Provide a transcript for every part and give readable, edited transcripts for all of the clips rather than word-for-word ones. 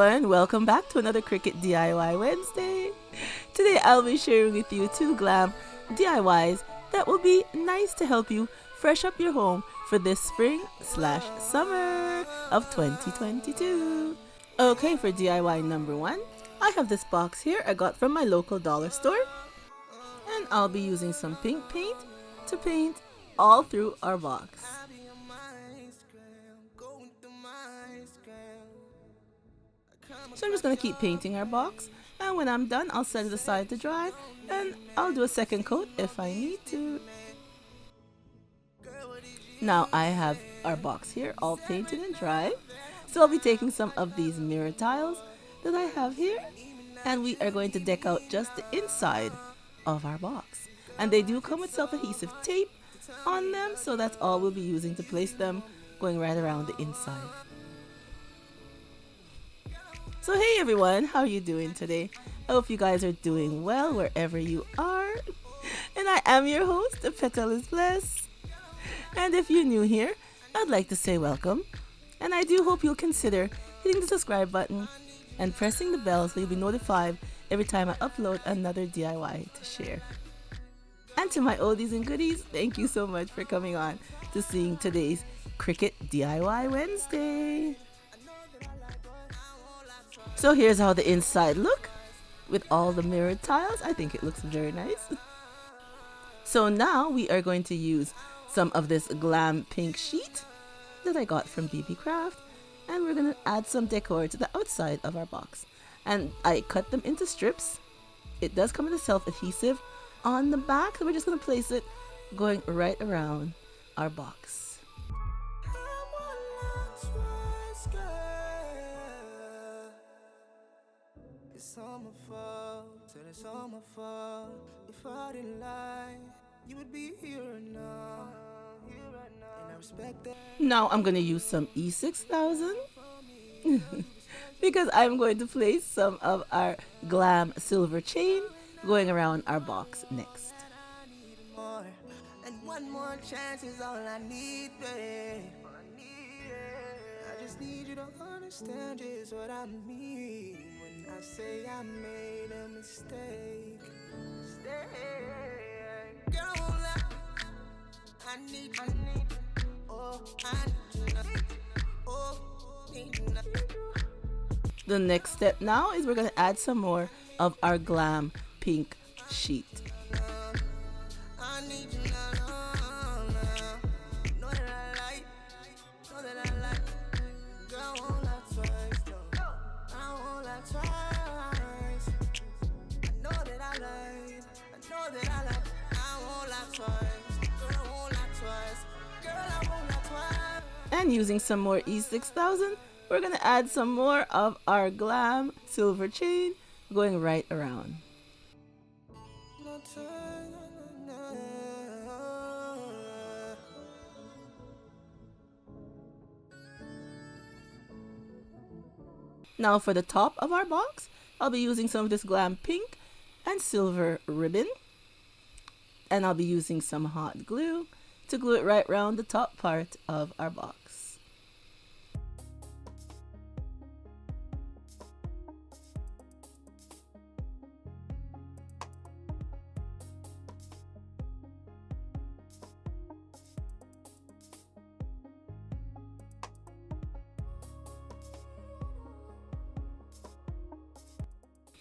everyone, welcome back to another Cricut DIY Wednesday. Today I'll be sharing with you 2 glam DIYs that will be nice to help you fresh up your home for this spring/summer of 2022. Okay, for DIY number 1, I have this box here I got from my local dollar store, and I'll be using some pink paint to paint all through our box. So I'm just going to keep painting our box, and when I'm done I'll set it aside to dry, and I'll do a second coat if I need to. Now I have our box here all painted and dry, so I'll be taking some of these mirror tiles that I have here, and we are going to deck out just the inside of our box. And they do come with self-adhesive tape on them, so that's all we'll be using to place them, going right around the inside. So hey everyone, how are you doing today? I hope you guys are doing well wherever you are. And I am your host, Petalisbless. And if you're new here, I'd like to say welcome. And I do hope you'll consider hitting the subscribe button and pressing the bell so you'll be notified every time I upload another DIY to share. And to my oldies and goodies, thank you so much for coming on to seeing today's Cricut DIY Wednesday. So here's how the inside look with all the mirrored tiles. I think it looks very nice. So now we are going to use some of this Glam pink sheet that I got from Beebeecraft, and we're going to add some decor to the outside of our box. And I cut them into strips. It does come with a self-adhesive on the back, so we're just going to place it going right around our box. It's all my fault. If I didn't lie, you would be here now. And I respect that. Now I'm going to use some E6000 because I'm going to place some of our Glam silver chain going around our box next. And one more chance is all I need, babe. I just need you to understand just what I mean when I say I made a mistake. Girl, I need, oh, The next step now is we're going to add some more of our Glam pink sheet. And using some more E6000, we're going to add some more of our Glam silver chain going right around. Now for the top of our box, I'll be using some of this Glam pink and silver ribbon. And I'll be using some hot glue to glue it right around the top part of our box.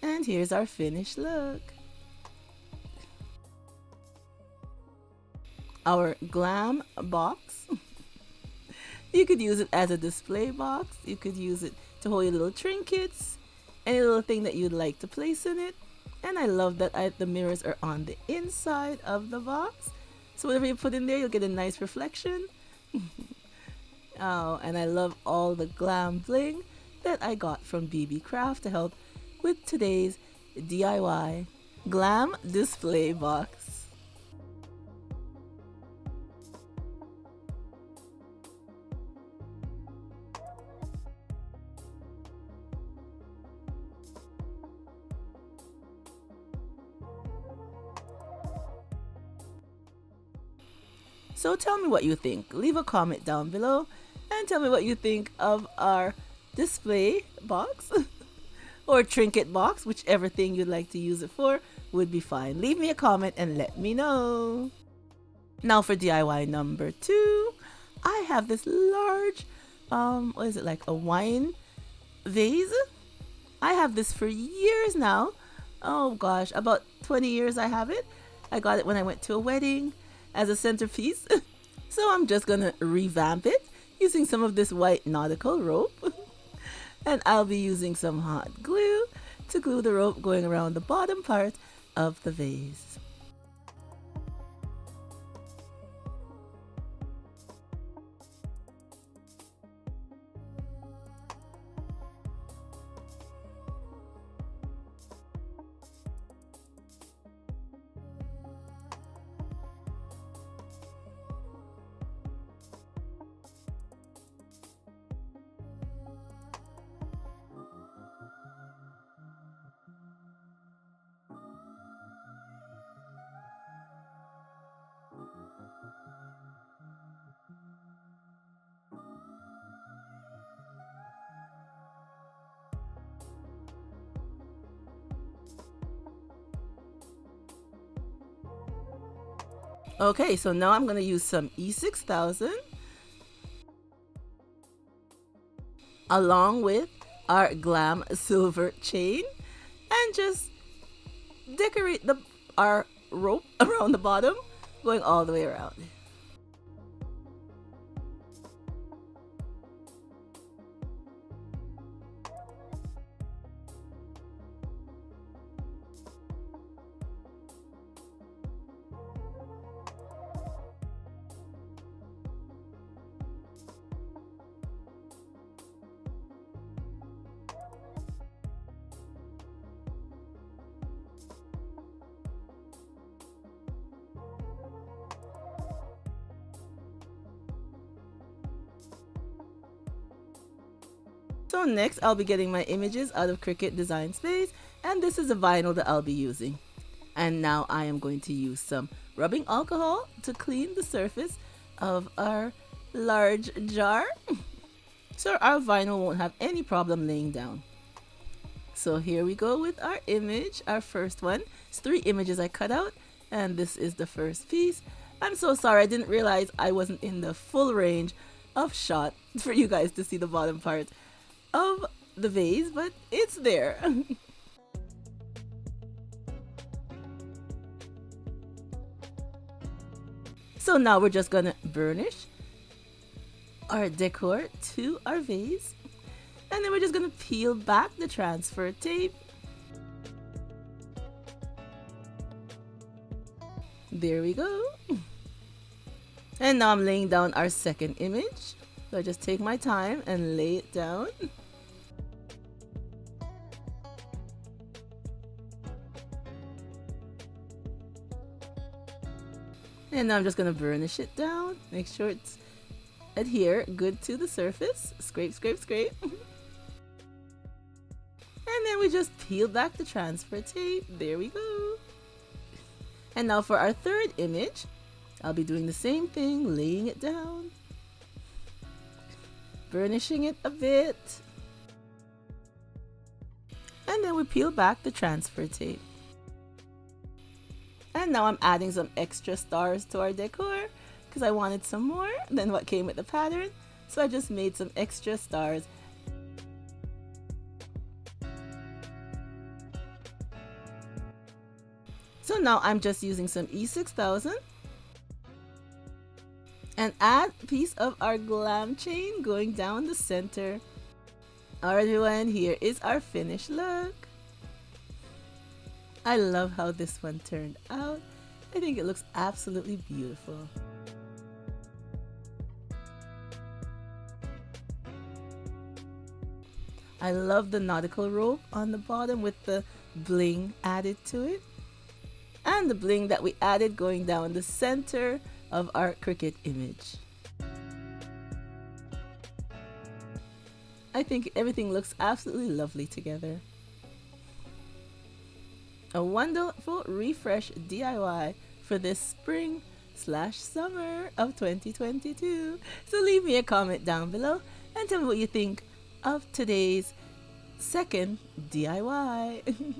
And here's our finished look. Our Glam box. You could use it as a display box. You could use it to hold your little trinkets, any little thing that you'd like to place in it. And I love that the mirrors are on the inside of the box, so whatever you put in there, you'll get a nice reflection. Oh, and I love all the Glam bling that I got from Beebeecraft to help with today's DIY Glam display box. So tell me what you think. Leave a comment down below and tell me what you think of our display box. or trinket box, whichever thing you'd like to use it for would be fine. Leave me a comment and let me know. Now for DIY number 2, I have this large, what is it, like a wine vase? I have this for years now. Oh gosh, about 20 years I have it. I got it when I went to a wedding as a centerpiece. So I'm just gonna revamp it using some of this white nautical rope. And I'll be using some hot glue to glue the rope going around the bottom part of the vase. Okay, so now I'm going to use some E6000 along with our Glam silver chain and just decorate our rope around the bottom, going all the way around. So next I'll be getting my images out of Cricut Design Space, and this is a vinyl that I'll be using. And now I am going to use some rubbing alcohol to clean the surface of our large jar so our vinyl won't have any problem laying down. So here we go with our image, our first one. It's 3 images I cut out, and this is the first piece. I'm so sorry, I didn't realize I wasn't in the full range of shot for you guys to see the bottom part of the vase, but it's there. So now we're just gonna burnish our decor to our vase, and then we're just gonna peel back the transfer tape. There we go. And now I'm laying down our second image. So I just take my time and lay it down. And now I'm just going to burnish it down. Make sure it's adhere good to the surface. Scrape, scrape, scrape. And then we just peel back the transfer tape. There we go. And now for our third image, I'll be doing the same thing, laying it down, burnishing it a bit, and then we peel back the transfer tape. And now I'm adding some extra stars to our decor because I wanted some more than what came with the pattern, so I just made some extra stars. So now I'm just using some E6000 and add a piece of our Glam chain going down the center. Alright everyone, here is our finished look. I love how this one turned out. I think it looks absolutely beautiful. I love the nautical rope on the bottom with the bling added to it, and the bling that we added going down the center of our Cricut image. I think everything looks absolutely lovely together. A wonderful refresh DIY for this spring/summer of 2022. So leave me a comment down below and tell me what you think of today's Second, DIY.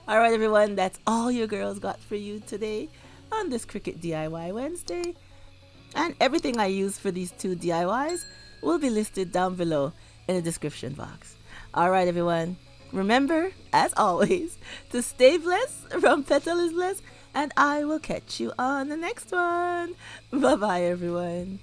All right, everyone, that's all your girls got for you today on this Cricut DIY Wednesday. And everything I use for these two DIYs will be listed down below in the description box. All right, everyone, remember, as always, to stay blessed from Petalisbless, and I will catch you on the next one. Bye-bye, everyone.